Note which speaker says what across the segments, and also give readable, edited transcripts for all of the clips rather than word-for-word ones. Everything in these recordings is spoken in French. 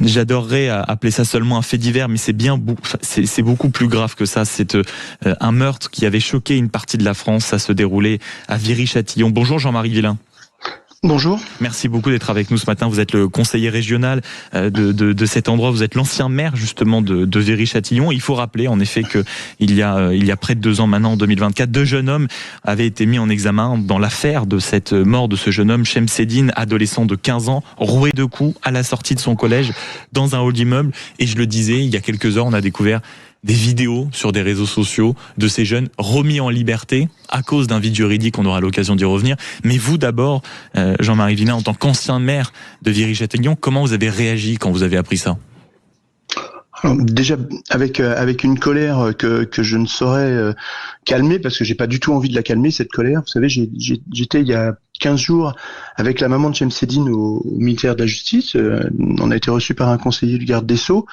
Speaker 1: J'adorerais appeler ça seulement un fait divers, mais c'est beaucoup plus grave que ça. C'est un meurtre qui avait choqué une partie de la France. Ça se déroulait à Viry-Châtillon. Bonjour Jean-Marie Villain.
Speaker 2: Bonjour.
Speaker 1: Merci beaucoup d'être avec nous ce matin. Vous êtes le conseiller régional de cet endroit. Vous êtes l'ancien maire justement de Viry-Châtillon. Il faut rappeler en effet que il y a près de 2 ans maintenant, en 2024, 2 jeunes hommes avaient été mis en examen dans l'affaire de cette mort de ce jeune homme, Chemseddine, adolescent de 15 ans, roué de coups à la sortie de son collège dans un hall d'immeuble. Et je le disais, il y a quelques heures, on a découvert des vidéos sur des réseaux sociaux de ces jeunes remis en liberté à cause d'un vide juridique, on aura l'occasion d'y revenir. Mais vous d'abord, Jean-Marie Villain, en tant qu'ancien maire de Viry-Châtillon, comment vous avez réagi quand vous avez appris ça ?
Speaker 2: Alors, déjà avec une colère que je ne saurais calmer, parce que j'ai pas du tout envie de la calmer, cette colère. Vous savez, j'étais il y a 15 jours avec la maman de Chemseddine au ministère de la Justice. On a été reçus par un conseiller du garde des Sceaux.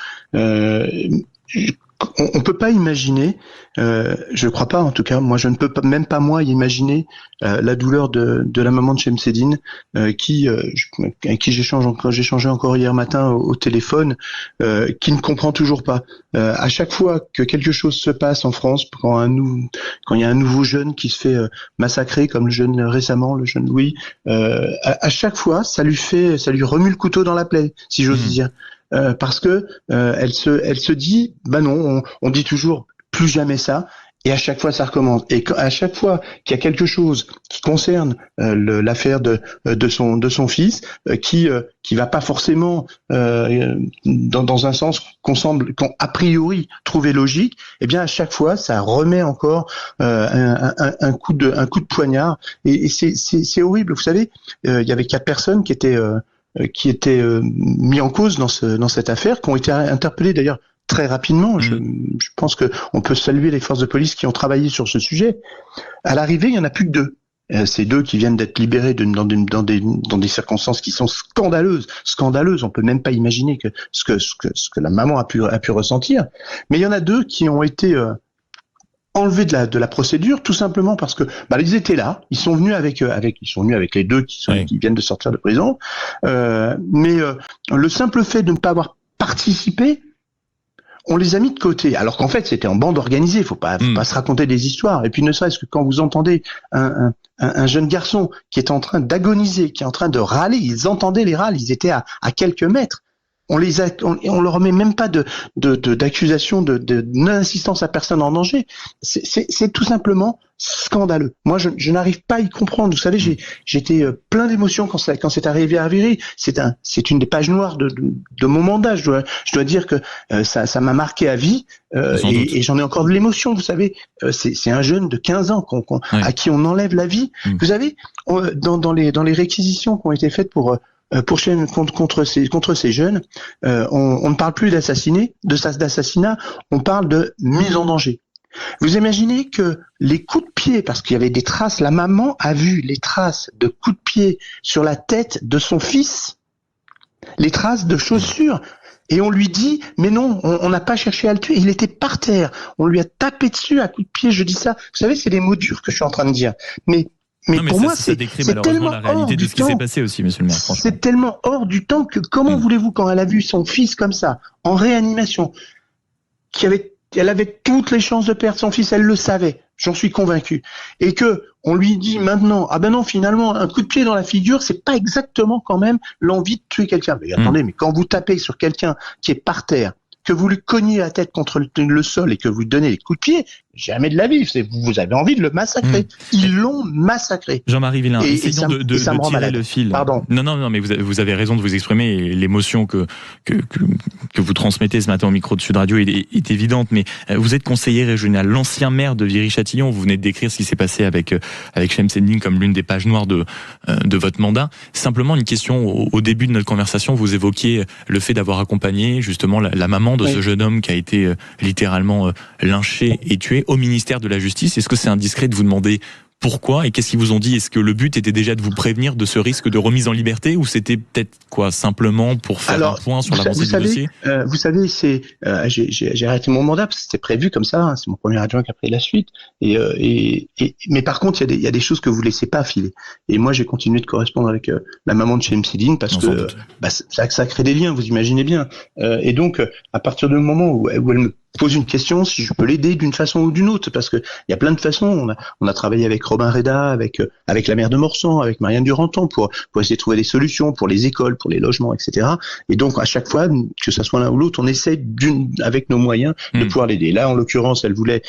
Speaker 2: On peut pas imaginer, je crois pas en tout cas, moi je ne peux pas, même pas moi imaginer la douleur de la maman de Chemseddine avec qui j'ai échangé encore hier matin au téléphone, qui ne comprend toujours pas. À chaque fois que quelque chose se passe en France, quand il y a un nouveau jeune qui se fait massacrer, comme le jeune récemment, le jeune Louis, à chaque fois ça lui remue le couteau dans la plaie, si j'ose dire. Parce que elle se dit, non, on dit toujours plus jamais ça, et à chaque fois ça recommence. Et à chaque fois qu'il y a quelque chose qui concerne l'affaire de son fils, qui va pas forcément dans un sens qu'on a priori trouver logique, eh bien à chaque fois ça remet encore un coup de poignard, et c'est horrible. Vous savez, il y avait 4 personnes qui étaient mis en cause dans cette affaire, qui ont été interpellés d'ailleurs très rapidement. Je pense que on peut saluer les forces de police qui ont travaillé sur ce sujet. À l'arrivée, il y en a plus que 2. Ces 2 qui viennent d'être libérés dans des circonstances qui sont scandaleuses. On peut même pas imaginer que ce que la maman a pu ressentir. Mais il y en a 2 qui ont été enlevés de la procédure, tout simplement parce que ils étaient là, ils sont venus avec les 2 qui viennent de sortir de prison, mais le simple fait de ne pas avoir participé, on les a mis de côté, alors qu'en fait c'était en bande organisée. Faut pas se raconter des histoires. Et puis ne serait-ce que quand vous entendez un jeune garçon qui est en train d'agoniser, qui est en train de râler, ils entendaient les râles, ils étaient à quelques mètres. On leur remet même pas d'accusation de non-assistance à personne en danger. C'est tout simplement scandaleux. Moi, je n'arrive pas à y comprendre. Vous savez, j'étais plein d'émotions quand c'est arrivé à Viry. C'est une des pages noires de mon mandat. Je dois dire que ça m'a marqué à vie, et j'en ai encore de l'émotion. Vous savez, c'est un jeune de 15 ans à qui on enlève la vie. Vous savez, dans les réquisitions qui ont été faites contre ces jeunes, on ne parle plus d'assassinat, on parle de mise en danger. Vous imaginez que les coups de pied, parce qu'il y avait des traces, la maman a vu les traces de coups de pied sur la tête de son fils, les traces de chaussures, et on lui dit, mais non, on n'a pas cherché à le tuer, il était par terre, on lui a tapé dessus à coups de pied. Je dis ça, vous savez, c'est les mots durs que je suis en train de dire, mais pour moi, c'est tellement
Speaker 1: la réalité de ce qui s'est passé aussi, monsieur le maire. Franchement,
Speaker 2: c'est tellement hors du temps que comment voulez-vous, quand elle a vu son fils comme ça, en réanimation, elle avait toutes les chances de perdre son fils, elle le savait, j'en suis convaincu, et que on lui dit maintenant, non, finalement, un coup de pied dans la figure, c'est pas exactement quand même l'envie de tuer quelqu'un. Mais attendez, mais quand vous tapez sur quelqu'un qui est par terre, que vous lui cognez la tête contre le sol et que vous lui donnez des coups de pied, jamais de la vie. Vous avez envie de le massacrer. Ils l'ont massacré.
Speaker 1: Jean-Marie Villain, essayons de tirer le fil.
Speaker 2: Pardon.
Speaker 1: Non, mais vous avez raison de vous exprimer, et l'émotion que vous transmettez ce matin au micro de Sud Radio est évidente, mais vous êtes conseiller régional, l'ancien maire de Viry-Châtillon, vous venez de décrire ce qui s'est passé avec Chemseddine comme l'une des pages noires de votre mandat. Simplement une question, au début de notre conversation, vous évoquiez le fait d'avoir accompagné justement la maman de ce jeune homme qui a été littéralement lynché et tué au ministère de la Justice. Est-ce que c'est indiscret de vous demander Pourquoi et qu'est-ce qu'ils vous ont dit? Est-ce que le but était déjà de vous prévenir de ce risque de remise en liberté ou c'était peut-être simplement pour faire un point sur l'avancée du dossier?
Speaker 2: Vous savez, j'ai arrêté mon mandat parce que c'était prévu comme ça. Hein, c'est mon premier adjoint qui a pris la suite. Mais par contre, il y a des choses que vous laissez pas filer. Et moi, j'ai continué de correspondre avec la maman de Chemseddine parce que ça crée des liens. Vous imaginez bien. Et donc, à partir du moment où elle me pose une question, si je peux l'aider d'une façon ou d'une autre, parce que il y a plein de façons. On a travaillé avec Robin Reda, avec la maire de Morsan, avec Marianne Duranton pour essayer de trouver des solutions pour les écoles, pour les logements, etc. Et donc à chaque fois, que ça soit l'un ou l'autre, on essaie avec nos moyens de pouvoir l'aider. Là, en l'occurrence, elle voulait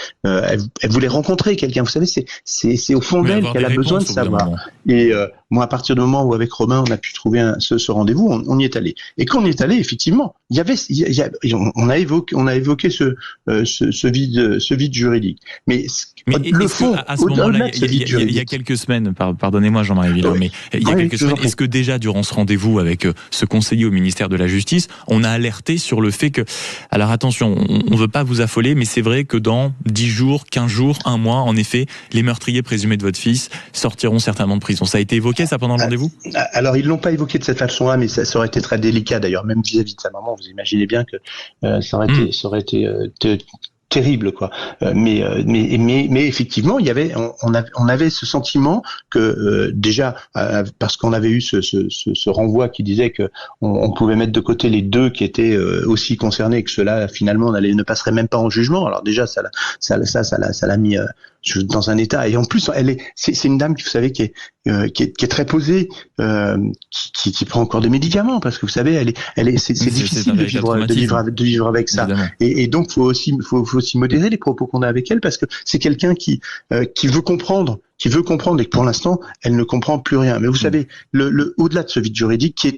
Speaker 2: rencontrer quelqu'un. Vous savez, c'est au fond d'elle qu'elle a besoin de savoir. Et moi, à partir du moment où avec Robin, on a pu trouver ce rendez-vous, on y est allé. Et quand on y est allé, effectivement, on a évoqué ce vide juridique. Mais le fond,
Speaker 1: à ce moment-là, il y a quelques semaines, pardonnez-moi Jean-Marie Villain, mais il y a quelques semaines, est-ce que déjà durant ce rendez-vous avec ce conseiller au ministère de la Justice, on a alerté sur le fait que, alors attention, on veut pas vous affoler, mais c'est vrai que dans 10 jours, 15 jours, un mois, en effet, les meurtriers présumés de votre fils sortiront certainement de prison. Ça a été évoqué ça pendant le rendez-vous?
Speaker 2: Alors ils l'ont pas évoqué de cette façon-là, mais ça aurait été très délicat d'ailleurs, même vis-à-vis de sa maman. Vous imaginez bien que ça aurait été terrible, quoi. Mais effectivement, on avait ce sentiment que déjà parce qu'on avait eu ce renvoi qui disait que on pouvait mettre de côté les deux qui étaient aussi concernés et que ceux-là finalement ne passeraient même pas en jugement. Alors déjà ça l'a mis dans un état, et en plus c'est une dame qui, vous savez, qui est très posée, qui prend encore des médicaments, parce que vous savez c'est difficile de vivre avec ça. Et donc faut aussi modérer les propos qu'on a avec elle, parce que c'est quelqu'un qui veut comprendre, et que pour l'instant elle ne comprend plus rien. Mais vous savez, au-delà de ce vide juridique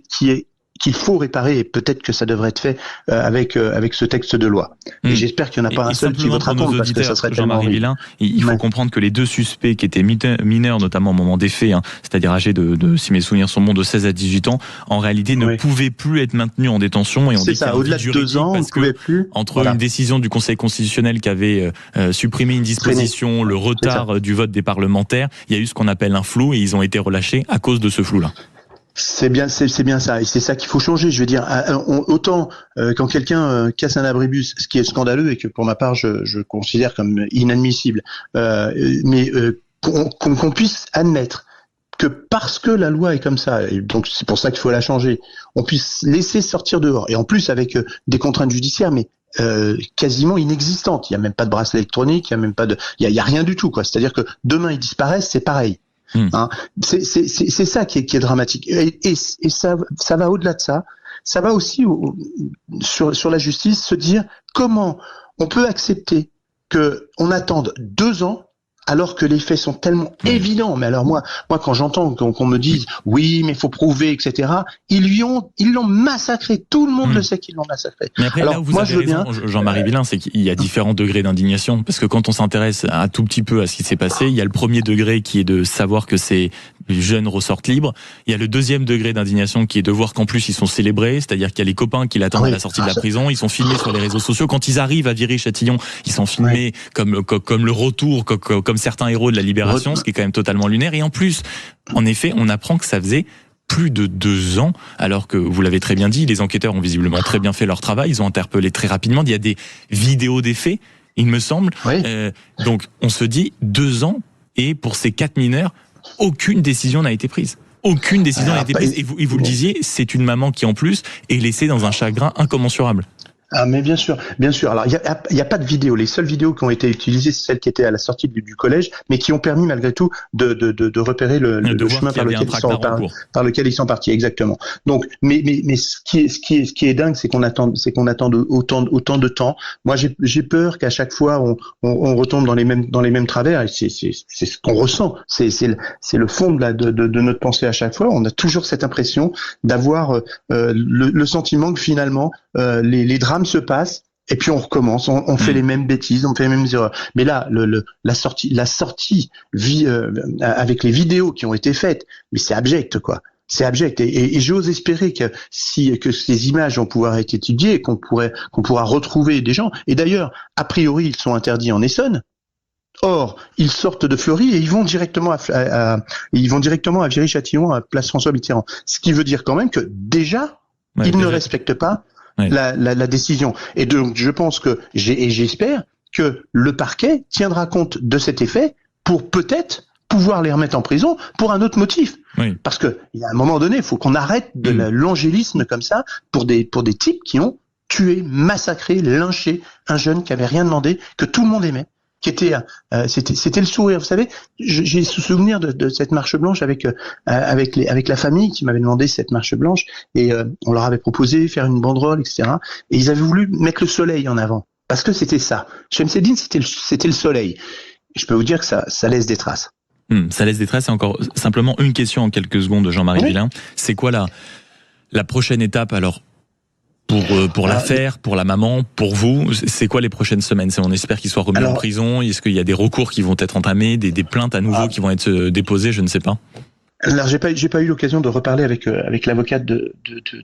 Speaker 2: qu'il faut réparer, et peut-être que ça devrait être fait avec ce texte de loi. Et j'espère qu'il n'y en a pas un seul qui votera contre, parce que ça serait tellement
Speaker 1: Jean-Marie Villain, il faut comprendre que les deux suspects qui étaient mineurs, notamment au moment des faits, c'est-à-dire âgés de, si mes souvenirs sont bons, de 16 à 18 ans, en réalité ne pouvaient plus être maintenus en détention. Et on dit
Speaker 2: au-delà de 2 ans,
Speaker 1: parce que entre une décision du Conseil constitutionnel qui avait supprimé une disposition, le retard du vote des parlementaires, il y a eu ce qu'on appelle un flou, et ils ont été relâchés à cause de ce flou-là.
Speaker 2: C'est bien ça, et c'est ça qu'il faut changer. Je veux dire, autant quand quelqu'un casse un abribus, ce qui est scandaleux et que pour ma part je considère comme inadmissible, mais qu'on puisse admettre que parce que la loi est comme ça, et donc c'est pour ça qu'il faut la changer, on puisse laisser sortir dehors, et en plus avec des contraintes judiciaires, mais quasiment inexistantes. Il y a même pas de bracelet électronique, il y a rien du tout, quoi. C'est-à-dire que demain ils disparaissent, c'est pareil. Hein, c'est ça qui est dramatique, et ça va au-delà de ça. Ça va aussi sur la justice, se dire comment on peut accepter que on attende 2 ans alors que les faits sont tellement évidents. Mais alors moi quand j'entends qu'on me dise oui mais faut prouver, etc., ils l'ont massacré, tout le monde le sait qu'ils l'ont massacré.
Speaker 1: Mais après, alors là où vous avez raison, Jean-Marie Villain, c'est qu'il y a différents degrés d'indignation, parce que quand on s'intéresse un tout petit peu à ce qui s'est passé, il y a le premier degré qui est de savoir que ces jeunes ressortent libres, il y a le deuxième degré d'indignation qui est de voir qu'en plus ils sont célébrés, c'est-à-dire qu'il y a les copains qui l'attendent à la sortie de la prison, ils sont filmés sur les réseaux sociaux, quand ils arrivent à Viry-Châtillon, ils sont filmés comme le retour, comme certains héros de la Libération, ce qui est quand même totalement lunaire. Et en plus, en effet, on apprend que ça faisait plus de 2 ans, alors que, vous l'avez très bien dit, les enquêteurs ont visiblement très bien fait leur travail, ils ont interpellé très rapidement, il y a des vidéos des faits, il me semble. Donc on se dit 2 ans, et pour ces 4 mineurs, aucune décision n'a été prise. Aucune décision n'a été prise. Et vous le disiez, c'est une maman qui en plus est laissée dans un chagrin incommensurable.
Speaker 2: Ah mais bien sûr. Alors il y a pas de vidéo. Les seules vidéos qui ont été utilisées, c'est celles qui étaient à la sortie du collège, mais qui ont permis malgré tout de repérer le chemin par lequel ils sont partis. Exactement. Donc mais ce qui est dingue, c'est qu'on attend autant de temps. Moi j'ai peur qu'à chaque fois on retombe dans les mêmes travers, et c'est ce qu'on ressent. C'est le fond de notre pensée à chaque fois. On a toujours cette impression d'avoir le sentiment que finalement les drames se passent, et puis on recommence, on fait les mêmes bêtises, on fait les mêmes erreurs. Mais là, la sortie avec les vidéos qui ont été faites, mais c'est abject, quoi. C'est abject, et j'ose espérer que ces images vont pouvoir être étudiées, qu'on pourra retrouver des gens. Et d'ailleurs, a priori, ils sont interdits en Essonne. Or, ils sortent de Fleury et ils vont directement à Viry-Châtillon, à Place François Mitterrand. Ce qui veut dire quand même que déjà, ils ne respectent pas la décision. Et donc, je pense que, j'espère que le parquet tiendra compte de cet effet pour peut-être pouvoir les remettre en prison pour un autre motif.
Speaker 1: Oui.
Speaker 2: Parce que, il y a un moment donné, il faut qu'on arrête de l'angélisme comme ça pour des types qui ont tué, massacré, lynché un jeune qui avait rien demandé, que tout le monde aimait, qui était, c'était le sourire. Vous savez, j'ai ce souvenir de cette marche blanche avec la famille qui m'avait demandé cette marche blanche et on leur avait proposé faire une banderole, etc. Et ils avaient voulu mettre le soleil en avant parce que c'était ça. Chemseddine, c'était le soleil. Et je peux vous dire que ça laisse des traces.
Speaker 1: Ça laisse des traces. Et encore simplement une question en quelques secondes de Jean-Marie Villain. C'est quoi la prochaine étape alors pour l'affaire, pour la maman, pour vous? C'est quoi les prochaines semaines? On espère qu'il soit remis en prison. Est-ce qu'il y a des recours qui vont être entamés, des plaintes à nouveau qui vont être déposées? Je ne sais pas.
Speaker 2: Alors j'ai pas eu l'occasion de reparler avec l'avocate de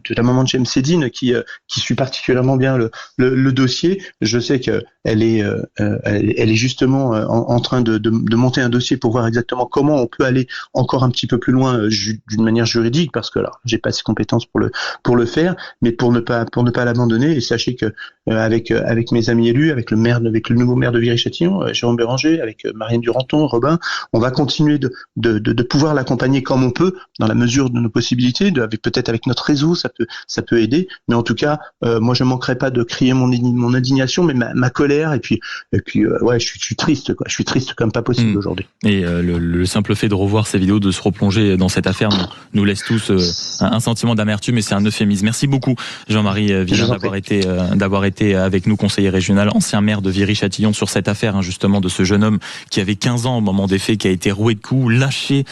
Speaker 2: la maman de Chemseddine qui suit particulièrement bien le dossier. Je sais que elle est justement en train de monter un dossier pour voir exactement comment on peut aller encore un petit peu plus loin d'une manière juridique, parce que là j'ai pas ces compétences pour le faire, mais pour ne pas l'abandonner. Et sachez que avec mes amis élus, avec le nouveau maire de Viry-Châtillon, Jérôme Béranger, avec Marianne Duranton, Robin, on va continuer de pouvoir l'accompagner comme on peut, dans la mesure de nos possibilités, peut-être avec notre réseau, ça peut aider. Mais en tout cas, moi je manquerai pas de crier mon indignation, mais ma colère. Et puis ouais, je suis triste, quoi. Je suis triste comme pas possible aujourd'hui.
Speaker 1: Et le simple fait de revoir ces vidéos, de se replonger dans cette affaire, nous laisse tous un sentiment d'amertume, et c'est un euphémisme. Merci beaucoup, Jean-Marie Villain, d'avoir été avec nous, conseiller régional, ancien maire de Viry-Châtillon, sur cette affaire, justement, de ce jeune homme qui avait 15 ans au moment des faits, qui a été roué de coups, lynché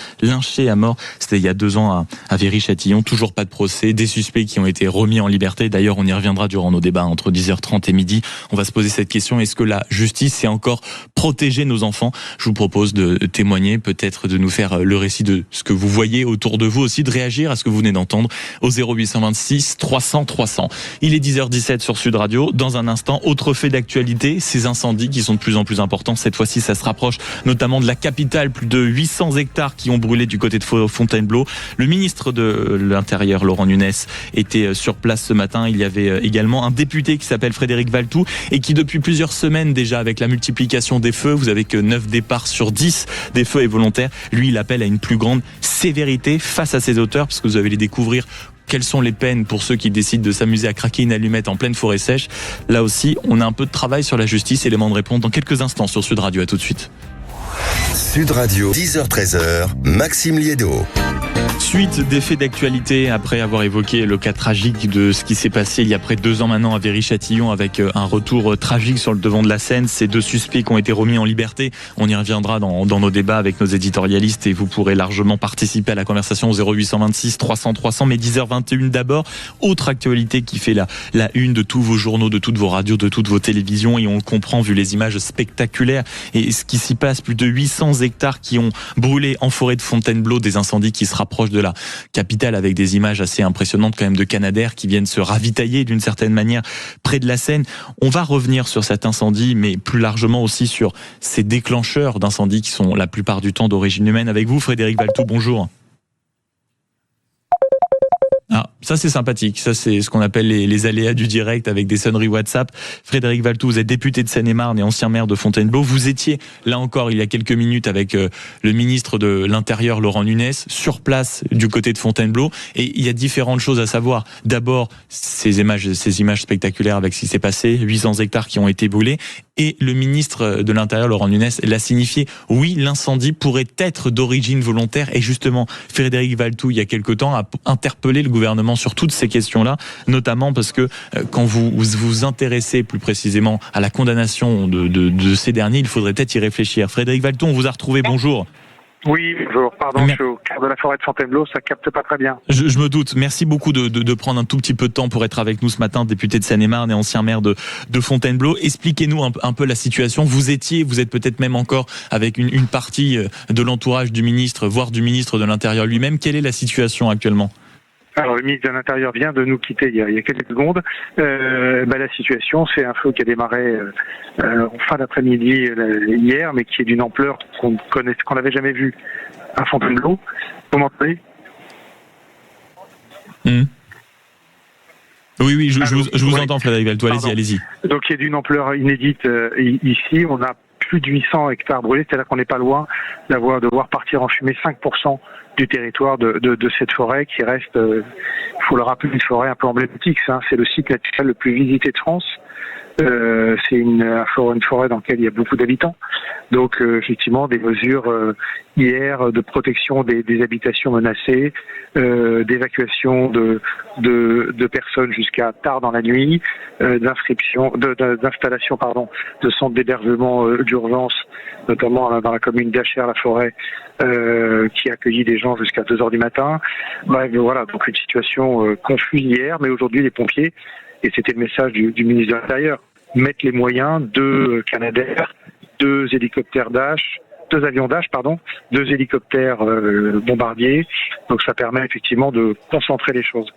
Speaker 1: à mort. C'était il y a 2 ans à Viry-Châtillon. Toujours pas de procès, des suspects qui ont été remis en liberté. D'ailleurs, on y reviendra durant nos débats entre 10h30 et midi. On va se poser cette question: est-ce que la justice sait encore protéger nos enfants? Je vous propose de témoigner, peut-être de nous faire le récit de ce que vous voyez autour de vous, aussi de réagir à ce que vous venez d'entendre au 0826 300 300. Il est 10h17 sur Sud Radio. Dans un instant, autre fait d'actualité, ces incendies qui sont de plus en plus importants. Cette fois-ci, ça se rapproche notamment de la capitale. Plus de 800 hectares qui ont brûlé du côté de Fontainebleau. Le ministre de l'Intérieur, Laurent Nunez, était sur place ce matin. Il y avait également un député qui s'appelle Frédéric Valletoux et qui, depuis plusieurs semaines déjà, avec la multiplication des feux, vous avez que 9 départs sur 10 des feux est volontaire. Lui, il appelle à une plus grande sévérité face à ces auteurs, parce que vous allez les découvrir. Quelles sont les peines pour ceux qui décident de s'amuser à craquer une allumette en pleine forêt sèche? Là aussi, on a un peu de travail sur la justice. Élément de réponse dans quelques instants sur Sud Radio. À tout de suite.
Speaker 3: Sud Radio, 10h-13h, Maxime Liédo.
Speaker 1: Suite des faits d'actualité, après avoir évoqué le cas tragique de ce qui s'est passé il y a près de 2 ans maintenant à Viry-Châtillon, avec un retour tragique sur le devant de la scène, ces 2 suspects qui ont été remis en liberté. On y reviendra dans nos débats avec nos éditorialistes, et vous pourrez largement participer à la conversation au 0826 300 300. Mais 10h21 d'abord, autre actualité qui fait la une de tous vos journaux, de toutes vos radios, de toutes vos télévisions, et on le comprend vu les images spectaculaires et ce qui s'y passe. Plus de 800 hectares qui ont brûlé en forêt de Fontainebleau, des incendies qui se rapprochent de la capitale, avec des images assez impressionnantes quand même de Canadair qui viennent se ravitailler d'une certaine manière près de la Seine. On va revenir sur cet incendie, mais plus largement aussi sur ces déclencheurs d'incendies qui sont la plupart du temps d'origine humaine. Avec vous, Frédéric Valletoux, bonjour. Ah, ça c'est sympathique, ça c'est ce qu'on appelle les aléas du direct avec des sonneries WhatsApp. Frédéric Valletoux, vous êtes député de Seine-et-Marne et ancien maire de Fontainebleau. Vous étiez là encore il y a quelques minutes avec le ministre de l'Intérieur, Laurent Nunez, sur place du côté de Fontainebleau, et il y a différentes choses à savoir. D'abord, ces images spectaculaires avec ce qui s'est passé, 800 hectares qui ont été brûlés, et le ministre de l'Intérieur, Laurent Nunez, l'a signifié. Oui, l'incendie pourrait être d'origine volontaire, et justement, Frédéric Valletoux, il y a quelque temps, a interpellé le gouvernement sur toutes ces questions-là, notamment parce que quand vous vous intéressez plus précisément à la condamnation de ces derniers, il faudrait peut-être y réfléchir. Frédéric Valletoux, on vous a retrouvé, bonjour.
Speaker 4: Oui, bonjour, pardon, je suis au cœur de la forêt de Fontainebleau, ça capte pas très bien.
Speaker 1: Je me doute, merci beaucoup de prendre un tout petit peu de temps pour être avec nous ce matin, député de Seine-et-Marne et ancien maire de Fontainebleau. Expliquez-nous un peu la situation. Vous êtes peut-être même encore avec une partie de l'entourage du ministre, voire du ministre de l'Intérieur lui-même. Quelle est la situation actuellement ?
Speaker 4: Alors, le ministre de l'Intérieur vient de nous quitter il y a quelques secondes. La situation, c'est un feu qui a démarré en fin d'après-midi hier, mais qui est d'une ampleur qu'on n'avait jamais vue à Fontainebleau. Vous m'entendez ?
Speaker 1: Oui, je vous entends, Frédéric Valtou. Allez-y.
Speaker 4: Donc, il y a d'une ampleur inédite ici. On a plus de 800 hectares brûlés, c'est-à-dire qu'on n'est pas loin de voir partir en fumée 5% du territoire de cette forêt qui reste, il faut le rappeler, une forêt un peu emblématique. C'est le site naturel le plus visité de France. C'est une forêt dans laquelle il y a beaucoup d'habitants. Donc effectivement des mesures hier de protection des habitations menacées, d'évacuation de personnes jusqu'à tard dans la nuit, d'installation de centres d'hébergement d'urgence, notamment dans la commune d'Achères-la-Forêt, qui a accueilli des gens jusqu'à 2h du matin. Bref, voilà, donc une situation confuse hier, mais aujourd'hui les pompiers, et c'était le message du ministre de l'Intérieur, mettre les moyens, 2 Canadair, 2 hélicoptères Dash, 2 avions Dash, 2 hélicoptères bombardiers. Donc ça permet effectivement de concentrer les choses.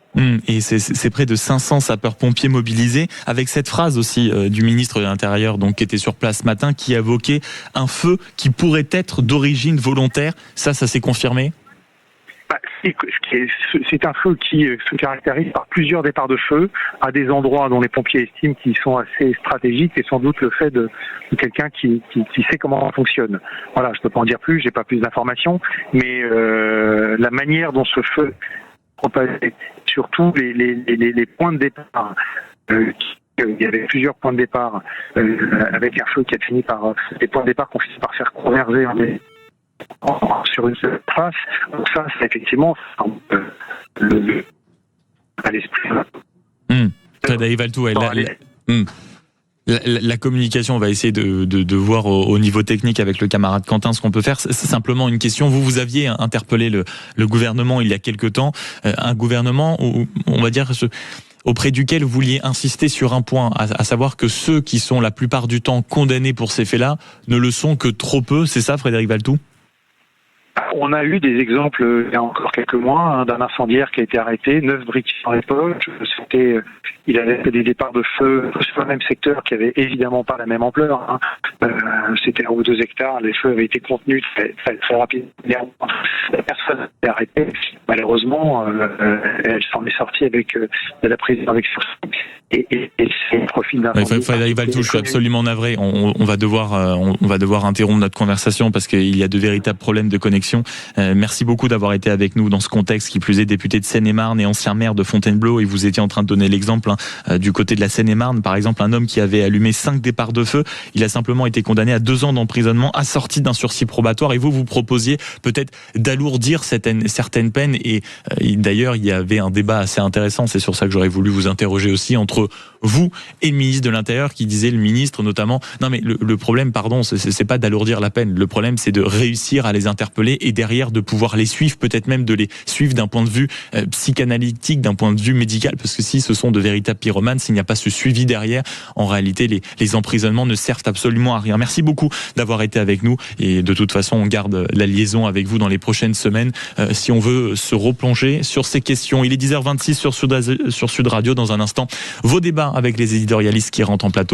Speaker 1: Et c'est près de 500 sapeurs-pompiers mobilisés, avec cette phrase aussi du ministre de l'Intérieur, donc qui était sur place ce matin, qui évoquait un feu qui pourrait être d'origine volontaire. Ça s'est confirmé ?
Speaker 4: C'est un feu qui se caractérise par plusieurs départs de feu à des endroits dont les pompiers estiment qu'ils sont assez stratégiques, et sans doute le fait de quelqu'un qui sait comment ça fonctionne. Voilà, je peux pas en dire plus, j'ai pas plus d'informations, mais la manière dont ce feu propagé, surtout les points de départ, il y avait plusieurs points de départ avec un feu qui a fini par des points de départ qu'on finit par faire converger sur une seule trace. Donc ça, c'est effectivement à l'esprit.
Speaker 1: Frédéric Valtou, la communication, on va essayer de voir au niveau technique avec le camarade Quentin ce qu'on peut faire. C'est simplement une question. Vous aviez interpellé le gouvernement il y a quelque temps, un gouvernement où, on va dire, auprès duquel vous vouliez insister sur un point, à savoir que ceux qui sont la plupart du temps condamnés pour ces faits-là ne le sont que trop peu. C'est ça, Frédéric Valtou ?
Speaker 4: On a eu des exemples il y a encore quelques mois d'un incendiaire qui a été arrêté, 9 briques à l'époque. Il avait fait des départs de feu sur le même secteur qui avait évidemment pas la même ampleur. C'était 1 ou 2 hectares. Les feux avaient été contenus très rapidement. Personne n'a été arrêté. Malheureusement, elle s'en est sortie avec de la prise avec sursis. Et c'est le profil d'un.
Speaker 1: Frédéric Valtou, je suis absolument navré. On va devoir interrompre notre conversation parce qu'il y a de véritables problèmes de connexion. Merci beaucoup d'avoir été avec nous dans ce contexte, qui plus est député de Seine-et-Marne et ancien maire de Fontainebleau. Et vous étiez en train de donner l'exemple du côté de la Seine-et-Marne. Par exemple, un homme qui avait allumé 5 départs de feu, il a simplement été condamné à 2 ans d'emprisonnement assorti d'un sursis probatoire. Et vous proposiez peut-être d'alourdir certaines peines. Et d'ailleurs, il y avait un débat assez intéressant. C'est sur ça que j'aurais voulu vous interroger aussi, entre vous et le ministre de l'Intérieur, qui disait, le ministre notamment, non mais le problème, c'est pas d'alourdir la peine. Le problème, c'est de réussir à les interpeller et derrière de pouvoir les suivre, peut-être même de les suivre d'un point de vue psychanalytique, d'un point de vue médical, parce que si ce sont de véritables pyromanes, s'il n'y a pas ce suivi derrière, en réalité, les emprisonnements ne servent absolument à rien. Merci beaucoup d'avoir été avec nous, et de toute façon, on garde la liaison avec vous dans les prochaines semaines, si on veut se replonger sur ces questions. Il est 10h26 sur Sud Radio. Dans un instant, vos débats avec les éditorialistes qui rentrent en plateau.